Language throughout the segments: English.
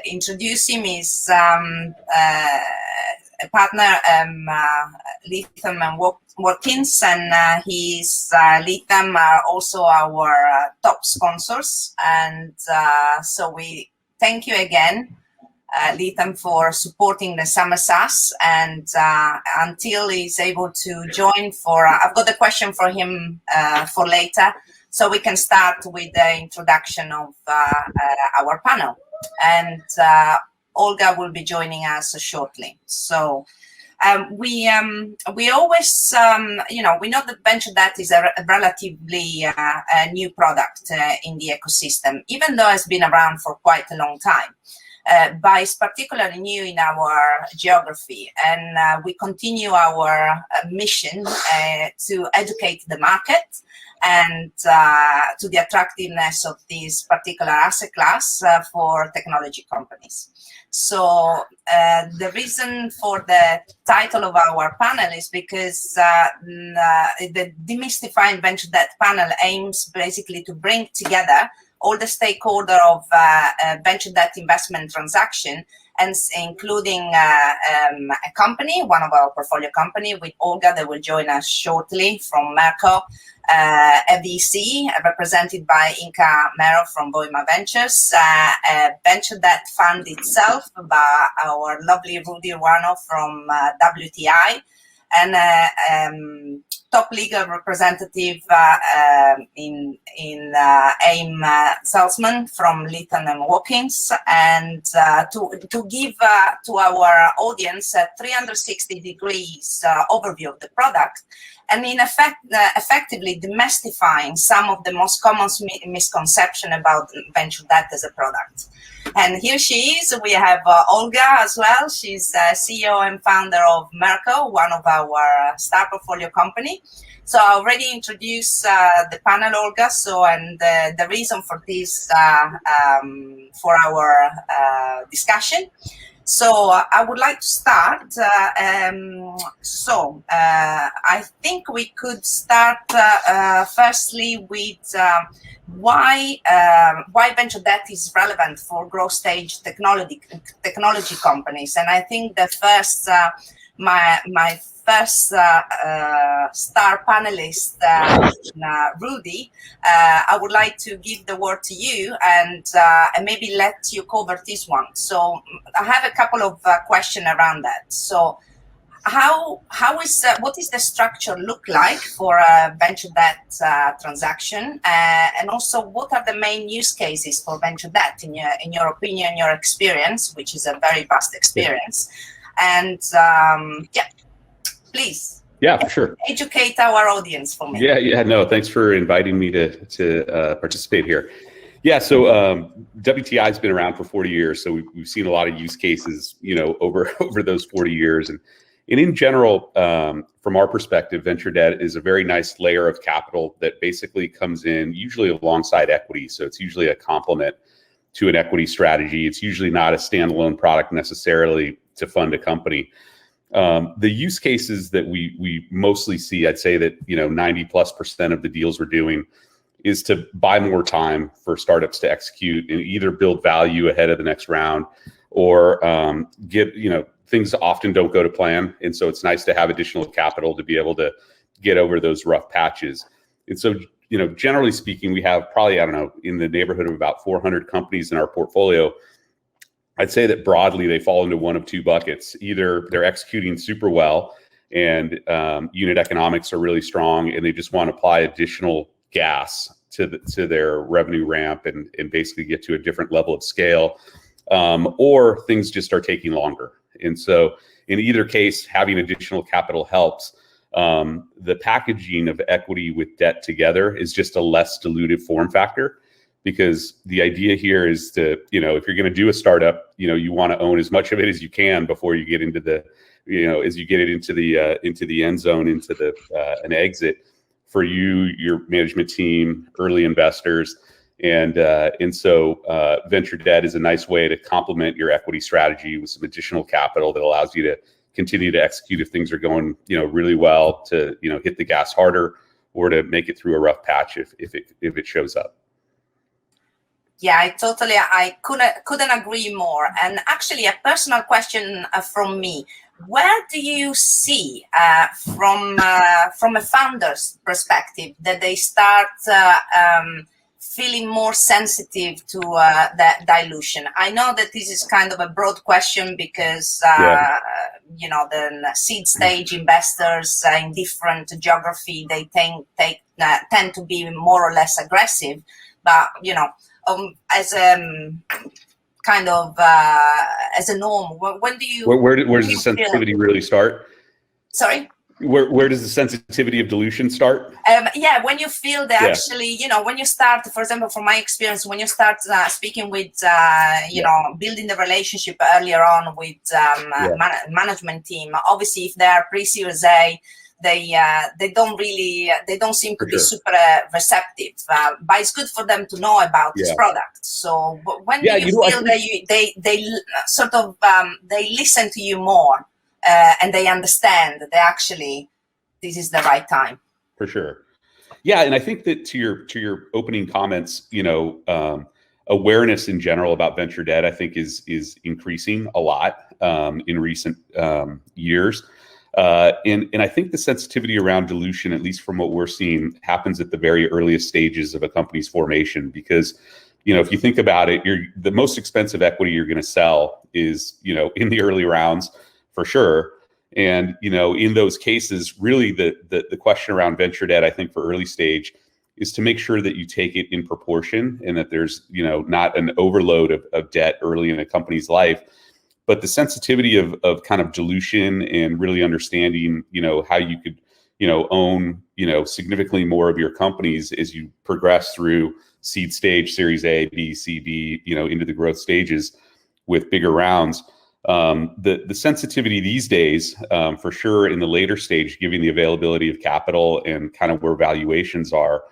introduce him. He's a partner, Lytham and Watkins, and Lytham are also our top sponsors. And so we thank you again, Lytham, for supporting the Summer SaaS. And until he's able to join for, I've got a question for him for later, so we can start with the introduction of our panel. And Olga will be joining us shortly. So we always, we know that venture debt is a relatively new product in the ecosystem, even though it's been around for quite a long time. But it's particularly new in our geography, and we continue our mission to educate the market and to the attractiveness of this particular asset class for technology companies. So the reason for the title of our panel is because the Demystifying Venture Debt panel aims basically to bring together all the stakeholders of venture debt investment transaction, and including a company, one of our portfolio company with Olga that will join us shortly from Merco, a VC represented by Inka Mero from Boima Ventures, a venture debt fund itself by our lovely Rudy Ruano from WTI, and top legal representative in AIM Salzman from Lytham and Watkins, and to give to our audience a 360 degrees overview of the product, and in effect, effectively demystifying some of the most common misconception about venture debt as a product. And here she is. We have Olga as well. She's CEO and founder of Merco, one of our star portfolio company. So I already introduced the panel, Olga. So, and the reason for this, for our discussion. So I would like to start. I think we could start firstly with why venture debt is relevant for growth stage technology companies. And I think the first, my first star panelist, Rudy, I would like to give the word to you and maybe let you cover this one. So I have a couple of questions around that. So what is the structure look like for a venture debt transaction, and also what are the main use cases for venture debt in your opinion, your experience, which is a very vast experience, and yeah, please. Yeah, for sure. Educate our audience for me. Yeah. No, thanks for inviting me to participate here. Yeah, so WTI has been around for 40 years, so we've seen a lot of use cases, over those 40 years, and in general, from our perspective, venture debt is a very nice layer of capital that basically comes in usually alongside equity. So it's usually a complement to an equity strategy. It's usually not a standalone product necessarily to fund a company. The use cases that we mostly see, I'd say that 90+% of the deals we're doing is to buy more time for startups to execute and either build value ahead of the next round, or things often don't go to plan. And so it's nice to have additional capital to be able to get over those rough patches. And so, generally speaking, we have probably, in the neighborhood of about 400 companies in our portfolio. I'd say that broadly, they fall into one of two buckets. Either they're executing super well and unit economics are really strong, and they just want to apply additional gas to their revenue ramp and basically get to a different level of scale, or things just are taking longer. And so in either case, having additional capital helps. The packaging of equity with debt together is just a less dilutive form factor, because the idea here is to, if you're going to do a startup, you want to own as much of it as you can before you get into the, as you get it into the end zone, into the an exit for you, your management team, early investors. And so venture debt is a nice way to complement your equity strategy with some additional capital that allows you to continue to execute if things are going, really well, to, hit the gas harder, or to make it through a rough patch if it shows up. Yeah, I couldn't agree more. And actually, a personal question from me: where do you see, from a founder's perspective, that they start feeling more sensitive to the dilution? I know that this is kind of a broad question because the seed stage investors in different geography, they tend to be more or less aggressive, but as kind of as a norm, when do you? Where does the sensitivity really start? Sorry. Where does the sensitivity of dilution start? Yeah, when you feel that actually, when you start, for example, from my experience, when you start speaking with, building the relationship earlier on with management team, obviously if they are pre-Series A, they don't seem to be super receptive, but it's good for them to know about this product. So when do you feel that they sort of they listen to you more? And they understand that actually this is the right time. For sure. Yeah, and I think that to your opening comments, awareness in general about venture debt, I think is increasing a lot in recent years. And I think the sensitivity around dilution, at least from what we're seeing, happens at the very earliest stages of a company's formation. Because, if you think about it, the most expensive equity you're going to sell is, in the early rounds, for sure. And, in those cases, really the question around venture debt, I think for early stage, is to make sure that you take it in proportion and that there's, not an overload of debt early in a company's life. But the sensitivity of kind of dilution and really understanding, how you could, own, significantly more of your companies as you progress through seed stage, Series A, B, C, D, into the growth stages with bigger rounds. The sensitivity these days, for sure, in the later stage, given the availability of capital and kind of where valuations are,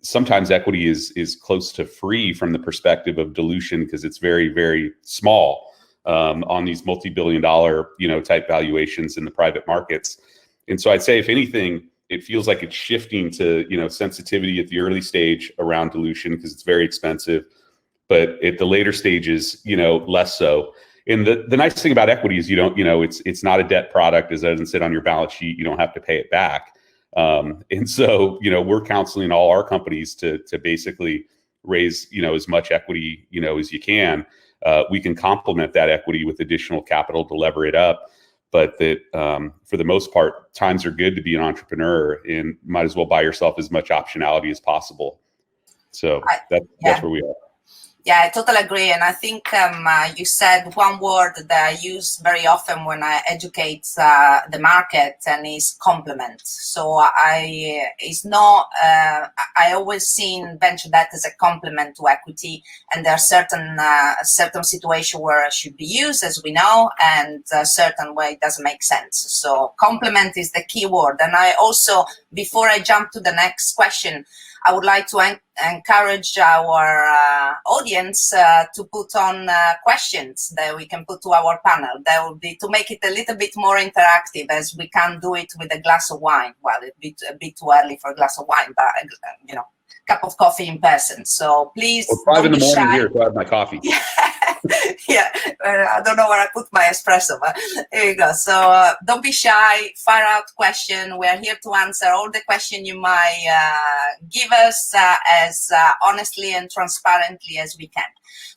sometimes equity is close to free from the perspective of dilution because it's very, very small on these multi-billion-dollar type valuations in the private markets. And so I'd say, if anything, it feels like it's shifting to sensitivity at the early stage around dilution because it's very expensive. But at the later stages, less so. And the nice thing about equity is you don't, it's not a debt product. It doesn't sit on your balance sheet. You don't have to pay it back. And so, we're counseling all our companies to basically raise, as much equity, as you can. We can complement that equity with additional capital to lever it up. But that for the most part, times are good to be an entrepreneur and might as well buy yourself as much optionality as possible. So that's where we are. Yeah, I totally agree. And I think you said one word that I use very often when I educate the market, and is complement. So I always seen venture debt as a complement to equity, and there are certain situations where it should be used, as we know, and a certain way it doesn't make sense. So complement is the key word. And I also, before I jump to the next question, I would like to encourage our audience to put on questions that we can put to our panel. That would be to make it a little bit more interactive, as we can't do it with a glass of wine. Well, it'd be a bit too early for a glass of wine, but cup of coffee in person. So please, well, 5 in the morning here, so I have my coffee. Yeah, I don't know where I put my espresso, but here you go. So don't be shy, fire out question. We're here to answer all the questions you might give us as honestly and transparently as we can.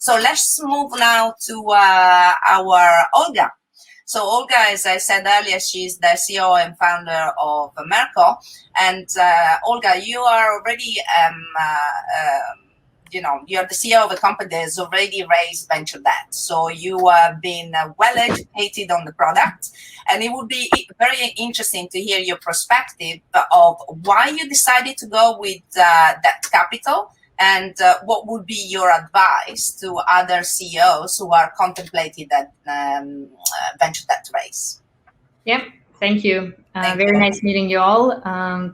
So let's move now to our Olga. So Olga, as I said earlier, she's the CEO and founder of Merco. And Olga, you are already you're the CEO of a company that has already raised venture debt. So you have been well educated on the product, and it would be very interesting to hear your perspective of why you decided to go with that capital, and what would be your advice to other CEOs who are contemplating that venture debt raise. Yeah, thank you. Very nice meeting you all.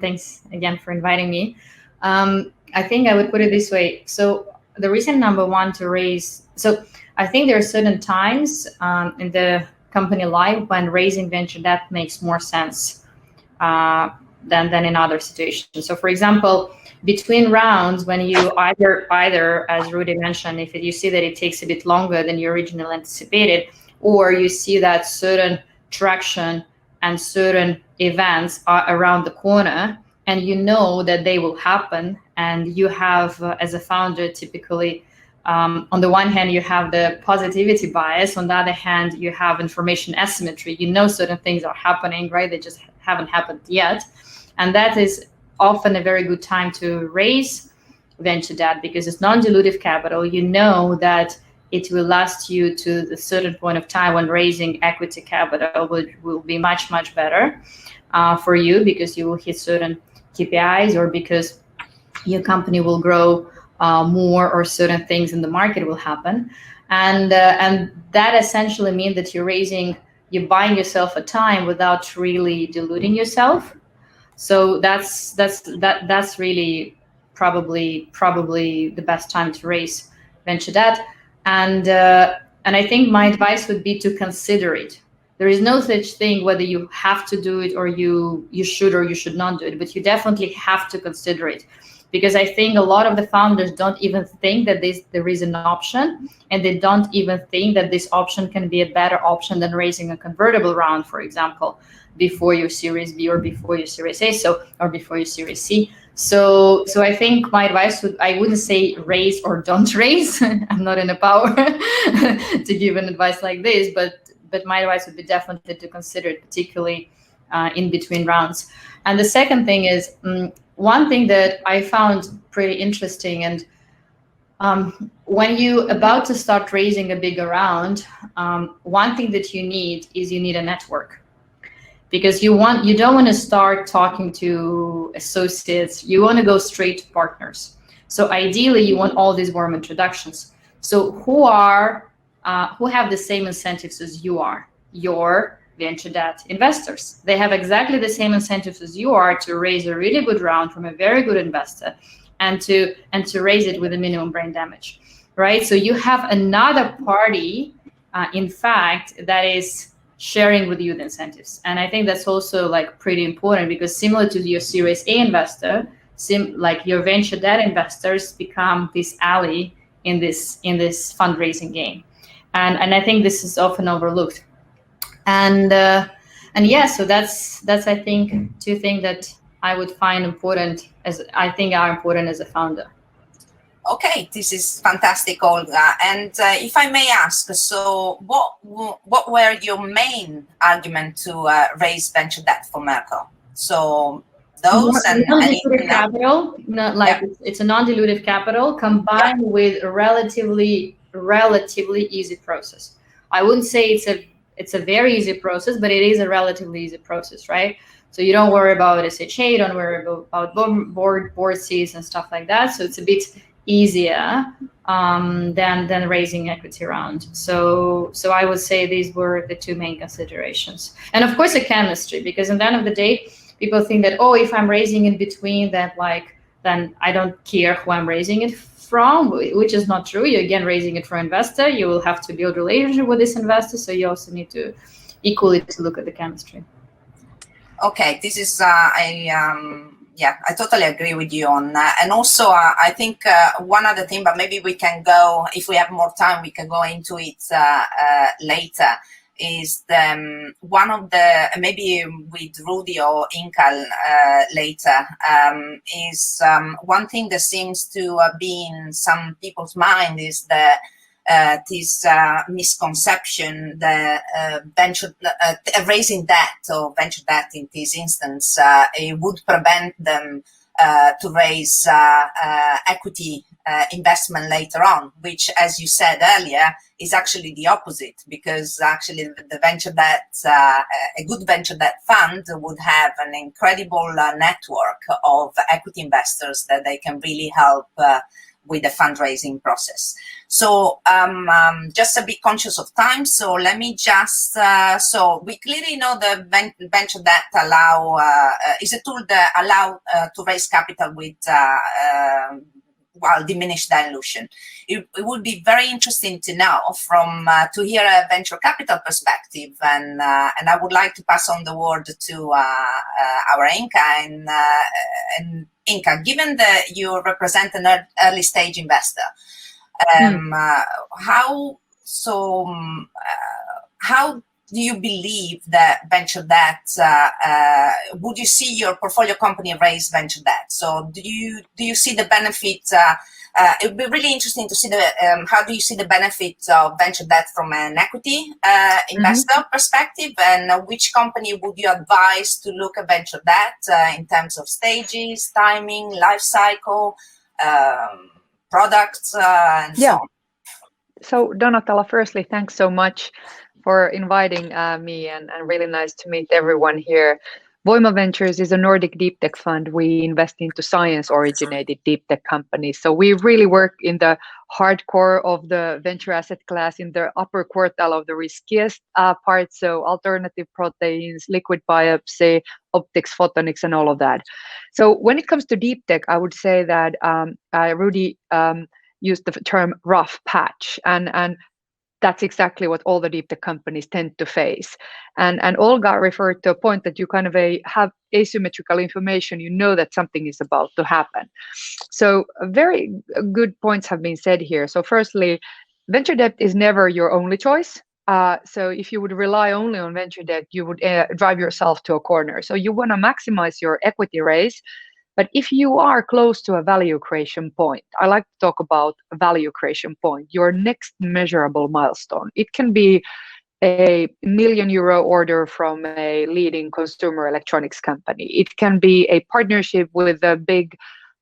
Thanks again for inviting me. I think I would put it this way. So the reason number one to raise, so I think there are certain times in the company life when raising venture debt makes more sense. than in other situations. So for example, between rounds, when you either as Rudy mentioned, if you see that it takes a bit longer than you originally anticipated, or you see that certain traction and certain events are around the corner, and you know that they will happen, and you have, as a founder, typically, on the one hand, you have the positivity bias. On the other hand, you have information asymmetry. You know certain things are happening, right? They just haven't happened yet. And that is often a very good time to raise venture debt because it's non-dilutive capital. You know that it will last you to the certain point of time when raising equity capital will be much, much better for you because you will hit certain KPIs or because your company will grow more or certain things in the market will happen. And that essentially means that you're buying yourself a time without really diluting yourself. So that's really probably the best time to raise venture debt. And I think my advice would be to consider it. There is no such thing whether you have to do it or you should or you should not do it, but you definitely have to consider it. Because I think a lot of the founders don't even think that there is an option, and they don't even think that this option can be a better option than raising a convertible round, for example, before your Series B or before your Series A, or before your Series C. So I think my advice I wouldn't say raise or don't raise. I'm not in a power to give an advice like this, but my advice would be definitely to consider it, particularly in between rounds. And the second thing is, one thing that I found pretty interesting, and when you're about to start raising a bigger round, one thing that you need a network. Because you don't want to start talking to associates. You want to go straight to partners. So ideally, you want all these warm introductions. So who have the same incentives as you are? Your venture debt investors. They have exactly the same incentives as you are to raise a really good round from a very good investor, and to raise it with a minimum brain damage, right? So you have another party, in fact, that is sharing with you the incentives. And I think that's also like pretty important, because similar to your Series A investor, like your venture debt investors become this ally in this fundraising game. And I think this is often overlooked. And yeah, so that's I think two things that I would find important as a founder. Okay, this is fantastic, Olga. And if I may ask, so what were your main argument to raise venture debt for Merkle? So those and non-dilutive capital, it's a non-dilutive capital combined with a relatively easy process. I wouldn't say it's a very easy process, but it is a relatively easy process, right? So you don't worry about SHA, don't worry about board seats and stuff like that. So it's a bit easier than raising equity round. So I would say these were the two main considerations. And of course, the chemistry, because at the end of the day, people think that, oh, if I'm raising in between that, then I don't care who I'm raising it from, which is not true. You're again raising it for investor. You will have to build a relationship with this investor. So you also need to equally to look at the chemistry. Okay, this is I totally agree with you on that. And also, I think one other thing, but maybe we can go, if we have more time, we can go into it later, is one of the, maybe with Rudy or Inkal later, is one thing that seems to be in some people's mind is that this misconception that raising debt or venture debt in this instance it would prevent them to raise equity investment later on, which, as you said earlier, is actually the opposite, because actually the venture debt, a good venture debt fund would have an incredible network of equity investors that they can really help with the fundraising process. So just a bit conscious of time. So let me just, so we clearly know the venture debt is a tool that allow to raise capital with diminish dilution. It would be very interesting to know to hear a venture capital perspective, and I would like to pass on the word to our Inka. And Inka, given that you represent an early stage investor, how do you believe that venture debt, would you see your portfolio company raise venture debt? So do you see the benefit? It would be really interesting to see how do you see the benefit of venture debt from an equity investor perspective, and which company would you advise to look at venture debt in terms of stages, timing, life cycle, products, and so on? So Donatella, firstly, thanks so much for inviting me, and really nice to meet everyone here. Voima Ventures is a Nordic deep tech fund. We invest into science-originated deep tech companies. So we really work in the hardcore of the venture asset class, in the upper quartile of the riskiest part. So alternative proteins, liquid biopsy, optics, photonics, and all of that. So when it comes to deep tech, I would say that Rudy used the term rough patch, and that's exactly what all the deep tech companies tend to face. And Olga referred to a point that you kind of have asymmetrical information, you know that something is about to happen. So very good points have been said here. So firstly, venture debt is never your only choice. So if you would rely only on venture debt, you would drive yourself to a corner. So you want to maximize your equity raise. But if you are close to a value creation point, I like to talk about a value creation point, your next measurable milestone. It can be a €1 million order from a leading consumer electronics company. It can be a partnership with a big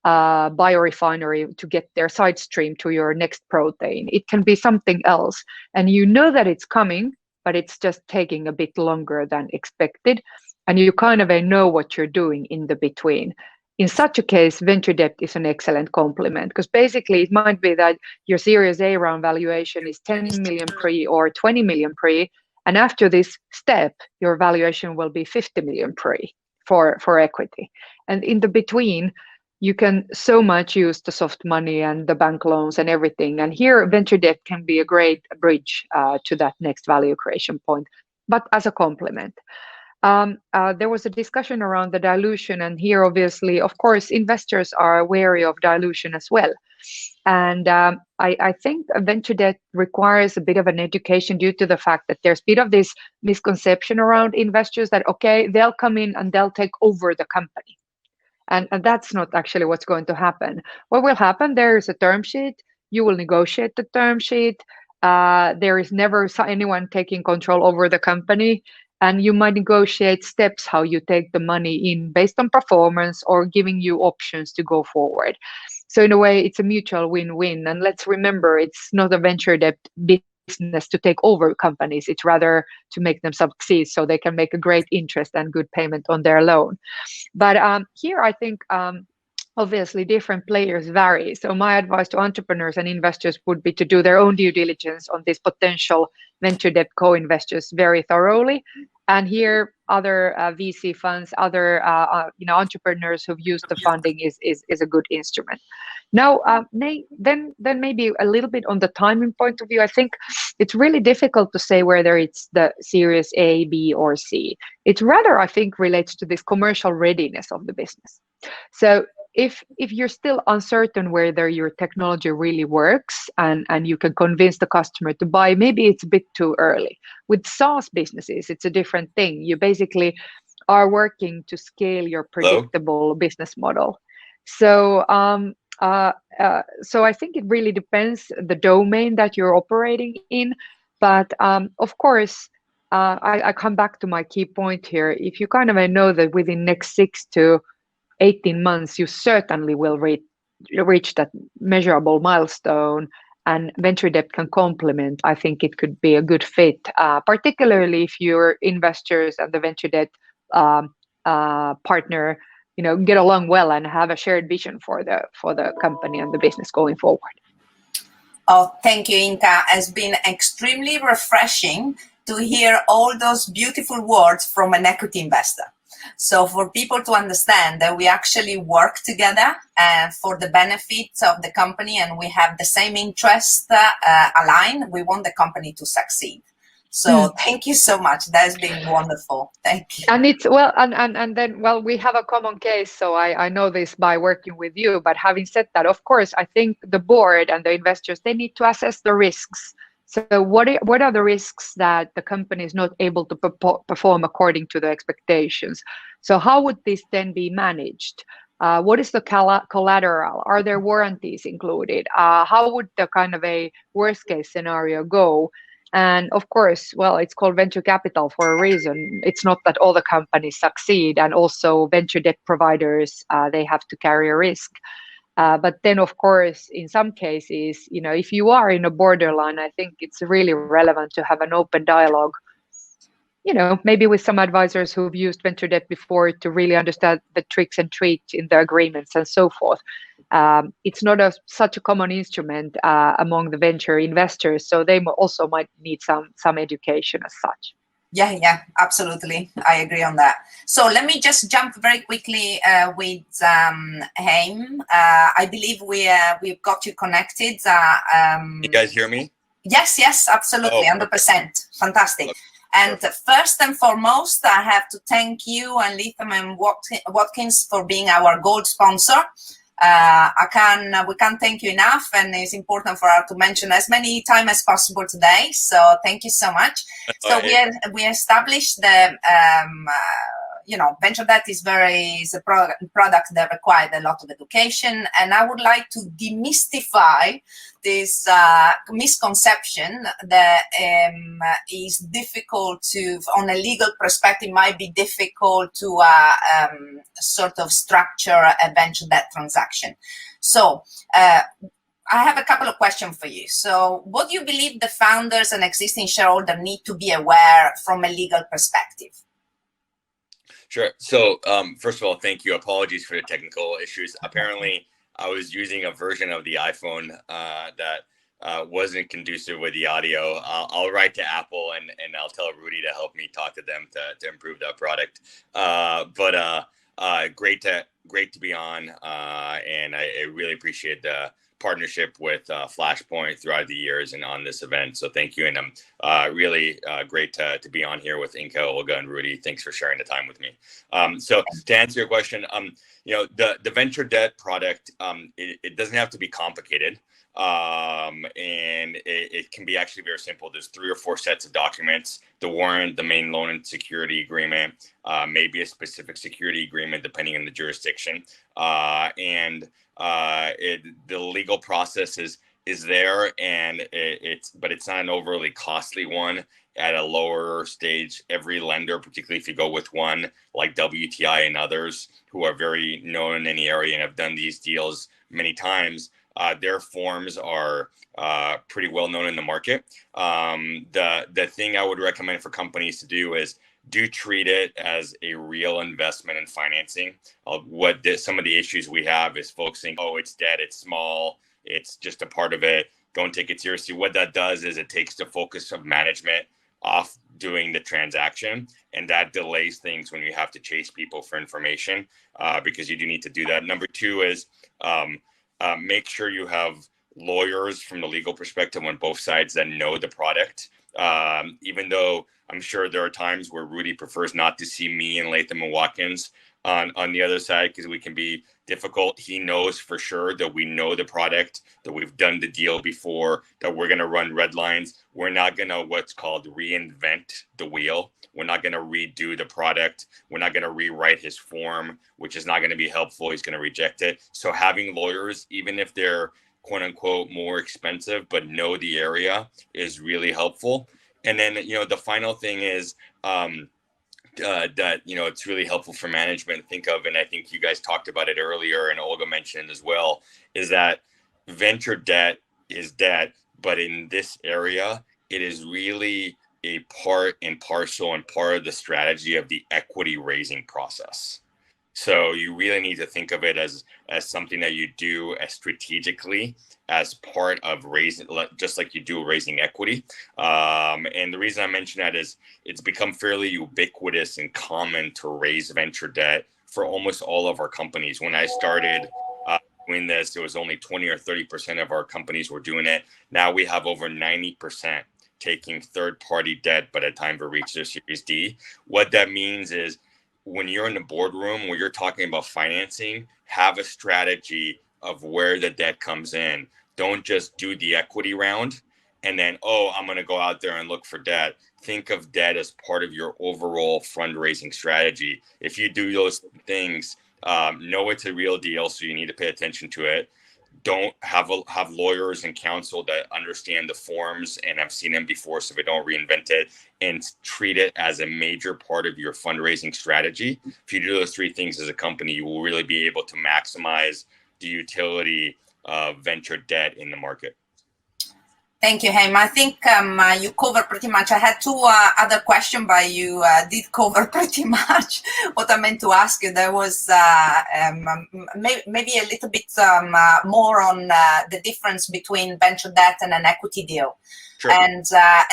biorefinery to get their side stream to your next protein. It can be something else. And you know that it's coming, but it's just taking a bit longer than expected. And you kind of know what you're doing in the between. In such a case, venture debt is an excellent complement, because basically it might be that your Series A round valuation is 10 million pre or 20 million pre, and after this step, your valuation will be 50 million pre for equity. And in the between, you can so much use the soft money and the bank loans and everything. And here, venture debt can be a great bridge to that next value creation point, but as a complement. There was a discussion around the dilution, and here obviously, of course, investors are wary of dilution as well. And I think venture debt requires a bit of an education due to the fact that there's a bit of this misconception around investors that, okay, they'll come in and they'll take over the company. And that's not actually what's going to happen. What will happen, there is a term sheet, you will negotiate the term sheet. There is never anyone taking control over the company. And you might negotiate steps how you take the money in based on performance or giving you options to go forward. So in a way, it's a mutual win-win. And let's remember, it's not a venture debt business to take over companies. It's rather to make them succeed so they can make a great interest and good payment on their loan. But here, I think obviously different players vary. So my advice to entrepreneurs and investors would be to do their own due diligence on these potential venture debt co-investors very thoroughly. And here, other VC funds, other entrepreneurs who've used the funding is a good instrument. Now, then maybe a little bit on the timing point of view, I think it's really difficult to say whether it's the Series A, B, or C. It rather, I think, relates to this commercial readiness of the business. So if you're still uncertain whether your technology really works and you can convince the customer to buy, maybe it's a bit too early. With SaaS businesses, it's a different thing. You basically are working to scale your predictable business model. So so I think it really depends the domain that you're operating in. But of course, I come back to my key point here. If you kind of know that within next 6 to 18 months, you certainly will reach that measurable milestone, and venture debt can complement. I think it could be a good fit, particularly if your investors and the venture debt partner, get along well and have a shared vision for the company and the business going forward. Oh, thank you, Inka. It's been extremely refreshing to hear all those beautiful words from an equity investor. So for people to understand that we actually work together for the benefit of the company, and we have the same interest aligned. We want the company to succeed. So thank you so much. That's been wonderful. Thank you. And it's well, and then well, we have a common case. So I know this by working with you. But having said that, of course, I think the board and the investors, they need to assess the risks. So what are the risks that the company is not able to perform according to the expectations? So how would this then be managed? What is the collateral? Are there warranties included? How would the kind of a worst case scenario go? And of course, well, it's called venture capital for a reason. It's not that all the companies succeed, and also venture debt providers, they have to carry a risk. But then, of course, in some cases, you know, if you are in a borderline, I think it's really relevant to have an open dialogue, you know, maybe with some advisors who've used venture debt before to really understand the tricks and treats in the agreements and so forth. It's not such a common instrument among the venture investors, so they also might need some education as such. Yeah, absolutely. I agree on that. So let me just jump very quickly with Haim. I believe we've got you connected. You guys hear me? Yes, absolutely, 100%. Fantastic. And first and foremost, I have to thank you and Lytham and Watkins for being our gold sponsor. We can't thank you enough, and it's important for us to mention as many times as possible today. So thank you so much. So we established the venture debt is a product that required a lot of education, and I would like to demystify this misconception that is difficult to, on a legal perspective, might be difficult to sort of structure a venture debt transaction. So I have a couple of questions for you. So what do you believe the founders and existing shareholders need to be aware from a legal perspective? Sure. So first of all, thank you. Apologies for the technical issues. Apparently, I was using a version of the iPhone that wasn't conducive with the audio. I'll write to Apple and I'll tell Rudy to help me talk to them to improve that product. But great to be on, and I really appreciate the partnership with Flashpoint throughout the years and on this event. So thank you, and I'm really great to be on here with Inka, Olga, and Rudy. Thanks for sharing the time with me. So to answer your question, the venture debt product, it doesn't have to be complicated, and it can be actually very simple. There's 3 or 4 sets of documents: the warrant, the main loan and security agreement, maybe a specific security agreement depending on the jurisdiction, and the legal process is there, and but it's not an overly costly one. At a lower stage, every lender, particularly if you go with one like WTI and others who are very known in the area and have done these deals many times, their forms are pretty well known in the market. The thing I would recommend for companies to do is treat it as a real investment in financing. Some of the issues we have is folks saying, oh, it's debt, it's small, it's just a part of it, don't take it seriously. What that does is it takes the focus of management off doing the transaction, and that delays things when you have to chase people for information, because you do need to do that. Number 2 is make sure you have lawyers from the legal perspective on both sides that know the product. Even though I'm sure there are times where Rudy prefers not to see me and Lytham and Watkins on the other side because we can be difficult. He knows for sure that we know the product, that we've done the deal before, that we're going to run red lines. We're not going to what's called reinvent the wheel. We're not going to redo the product. We're not going to rewrite his form, which is not going to be helpful. He's going to reject it. So having lawyers, even if they're quote unquote more expensive, but know the area, is really helpful. And then, the final thing is that, it's really helpful for management to think of, and I think you guys talked about it earlier and Olga mentioned as well, is that venture debt is debt, but in this area, it is really a part and parcel and part of the strategy of the equity raising process. So you really need to think of it as something that you do as strategically as part of raising, just like you do raising equity. And the reason I mention that is it's become fairly ubiquitous and common to raise venture debt for almost all of our companies. When I started doing this, it was only 20 or 30% of our companies were doing it. Now we have over 90% taking third-party debt by the time we reach their Series D. What that means is when you're in the boardroom, when you're talking about financing, have a strategy of where the debt comes in. Don't just do the equity round and then, oh, I'm going to go out there and look for debt. Think of debt as part of your overall fundraising strategy. If you do those things, know it's a real deal, so you need to pay attention to it. Don't have lawyers and counsel that understand the forms and have seen them before, so they don't reinvent it, and treat it as a major part of your fundraising strategy. If you do those three things as a company, you will really be able to maximize the utility of venture debt in the market. Thank you, Haim. I think you covered pretty much. I had two other questions, but you did cover pretty much what I meant to ask you. There was maybe a little bit more on the difference between venture debt and an equity deal. Sure. And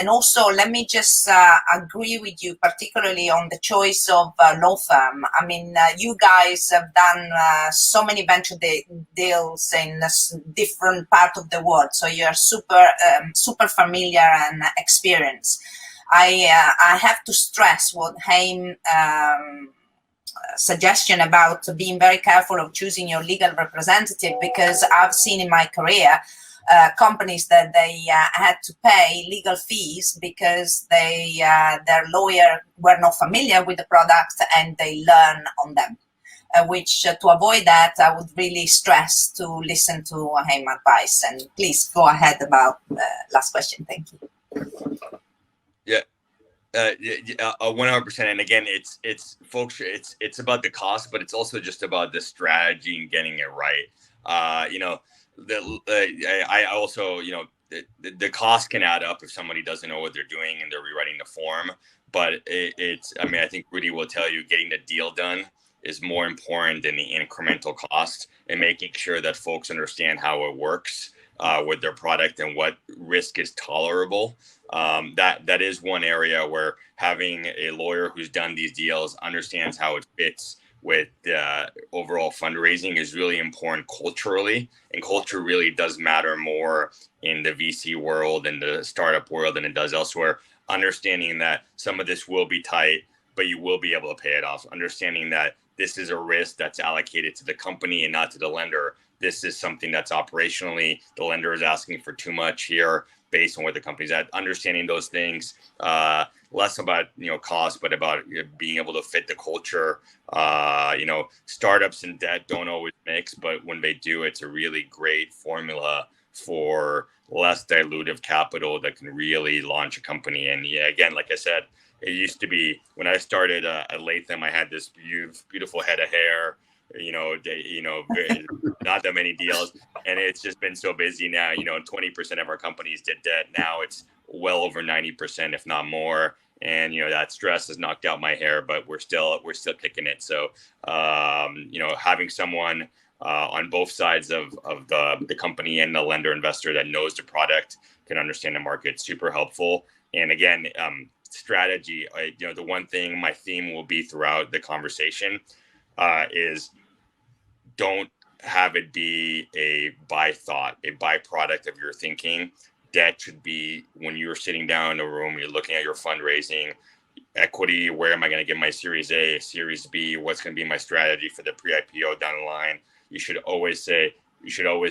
also, let me just agree with you, particularly on the choice of law firm. I mean, you guys have done so many venture deals in different parts of the world, so you're super familiar and experienced. I have to stress what Haim suggestion about being very careful of choosing your legal representative, because I've seen in my career companies that they had to pay legal fees because their lawyer were not familiar with the product and they learn on them. Which to avoid that, I would really stress to listen to Haim advice. And please go ahead about the last question. Thank you. Yeah. 100%. And again, it's folks, it's about the cost, but it's also just about the strategy and getting it right. I also, the cost can add up if somebody doesn't know what they're doing and they're rewriting the form. But I think Rudy will tell you, getting the deal done is more important than the incremental cost, and making sure that folks understand how it works with their product and what risk is tolerable. That is one area where having a lawyer who's done these deals, understands how it fits with overall fundraising, is really important culturally. And culture really does matter more in the VC world and the startup world than it does elsewhere. Understanding that some of this will be tight, but you will be able to pay it off. Understanding that this is a risk that's allocated to the company and not to the lender. This is something that's operationally, the lender is asking for too much here based on where the company's at. Understanding those things, less about cost, but about being able to fit the culture. Startups and debt don't always mix, but when they do, it's a really great formula for less dilutive capital that can really launch a company. And yeah, again, like I said, it used to be when I started at Latham, I had this beautiful head of hair, not that many deals. And it's just been so busy now, 20% of our companies did debt. Now it's well over 90%, if not more. And, that stress has knocked out my hair, but we're still kicking it. So, having someone on both sides of the company and the lender investor that knows the product, can understand the market, super helpful. And again, strategy, the one thing my theme will be throughout the conversation is don't have it be a byproduct of your thinking. Debt should be when you're sitting down in a room, you're looking at your fundraising, equity, where am I going to get my Series A, Series B, what's going to be my strategy for the pre-IPO down the line. You should always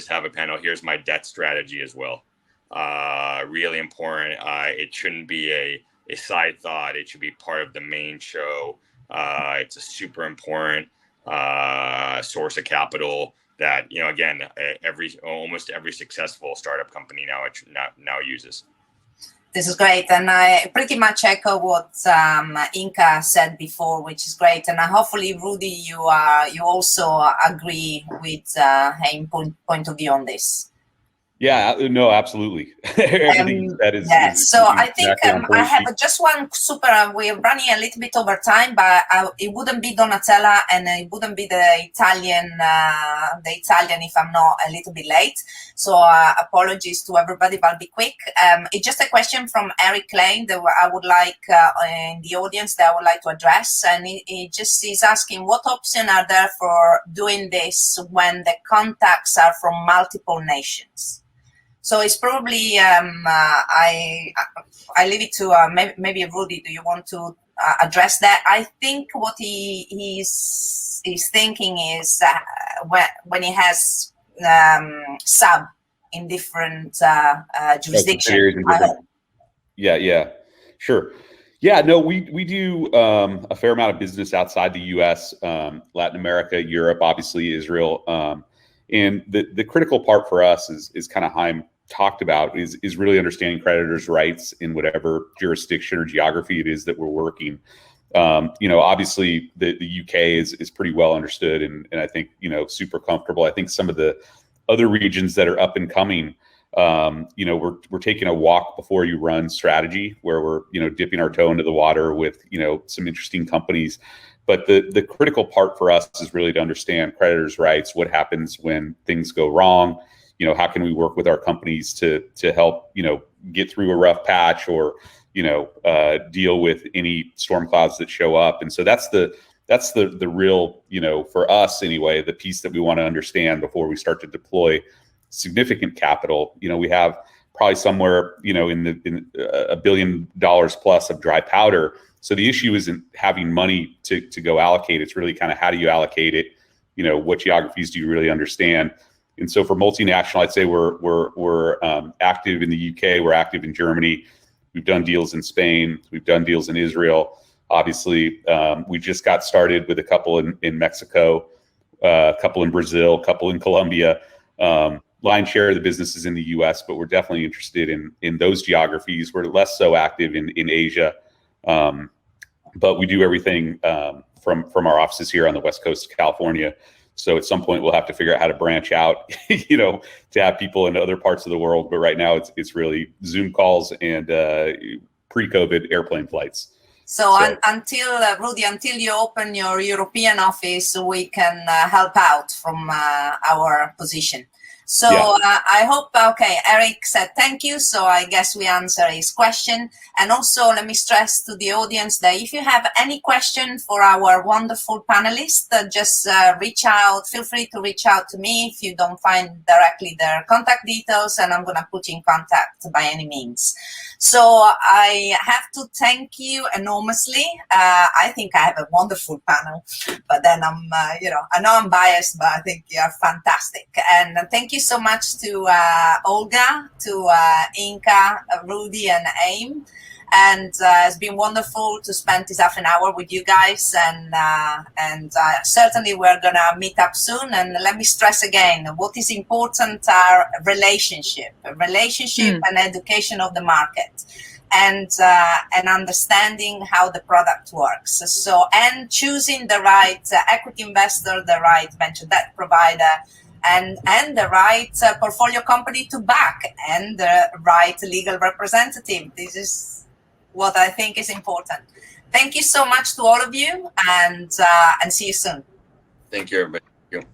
have a panel, here's my debt strategy as well. Really important. It shouldn't be a side thought. It should be part of the main show. It's a super important source of capital that, again, almost every successful startup company now uses. This is great, and I pretty much echo what Inka said before, which is great. And hopefully, Rudy, you also agree with Haim's point of view on this. Yeah, no, absolutely. Everything that is. Yes. Is So I think exactly on I point. have just one super. We're running a little bit over time, but it wouldn't be Donatella, and it wouldn't be the Italian. If I'm not a little bit late. So apologies to everybody, but I'll be quick. It's just a question from Eric Lane that I would like in the audience that I would like to address, and he just is asking what options are there for doing this when the contacts are from multiple nations. So it's probably I leave it to maybe Rudy. Do you want to address that? I think what he's thinking is when he has sub in different jurisdictions. Yeah, sure. Yeah, no, we do a fair amount of business outside the U.S., Latin America, Europe, obviously Israel, and the critical part for us is kind of Chaim talked about is really understanding creditors' rights in whatever jurisdiction or geography it is that we're working. Obviously the UK is pretty well understood, and I think super comfortable. I think some of the other regions that are up and coming, we're taking a walk before you run strategy, where we're dipping our toe into the water with some interesting companies. But the critical part for us is really to understand creditors' rights. What happens when things go wrong? How can we work with our companies to help get through a rough patch, or deal with any storm clouds that show up? And so that's the real, for us anyway, the piece that we want to understand before we start to deploy significant capital. We have probably somewhere in $1 billion plus of dry powder. So the issue isn't having money to go allocate. It's really kind of how do you allocate it? What geographies do you really understand? And so for multinational, I'd say we're active in the UK. We're active in Germany. We've done deals in Spain. We've done deals in Israel. Obviously, we just got started with a couple in Mexico, a couple in Brazil, a couple in Colombia. Lion's share of the business is in the US, but we're definitely interested in those geographies. We're less so active in Asia, but we do everything from our offices here on the West Coast of California. So at some point we'll have to figure out how to branch out, to have people in other parts of the world. But right now it's really Zoom calls and pre-COVID airplane flights. So until Rudy, until you open your European office, we can help out from our position. So yeah. I hope, okay, Eric said thank you. So I guess we answer his question. And also let me stress to the audience that if you have any question for our wonderful panelists, just reach out, feel free to reach out to me if you don't find directly their contact details, and I'm gonna put you in contact by any means. So I have to thank you enormously. I think I have a wonderful panel, but then I'm, I know I'm biased, but I think you're fantastic. And thank you so much to Olga, to Inka, Rudy, and AIM. And it's been wonderful to spend this half an hour with you guys. And certainly we're going to meet up soon. And let me stress again, what is important are relationship and education of the market. And understanding how the product works. So, and choosing the right equity investor, the right venture debt provider, and the right portfolio company to back, and the right legal representative. This is what I think is important. Thank you so much to all of you, and see you soon. Thank you, everybody. Thank you.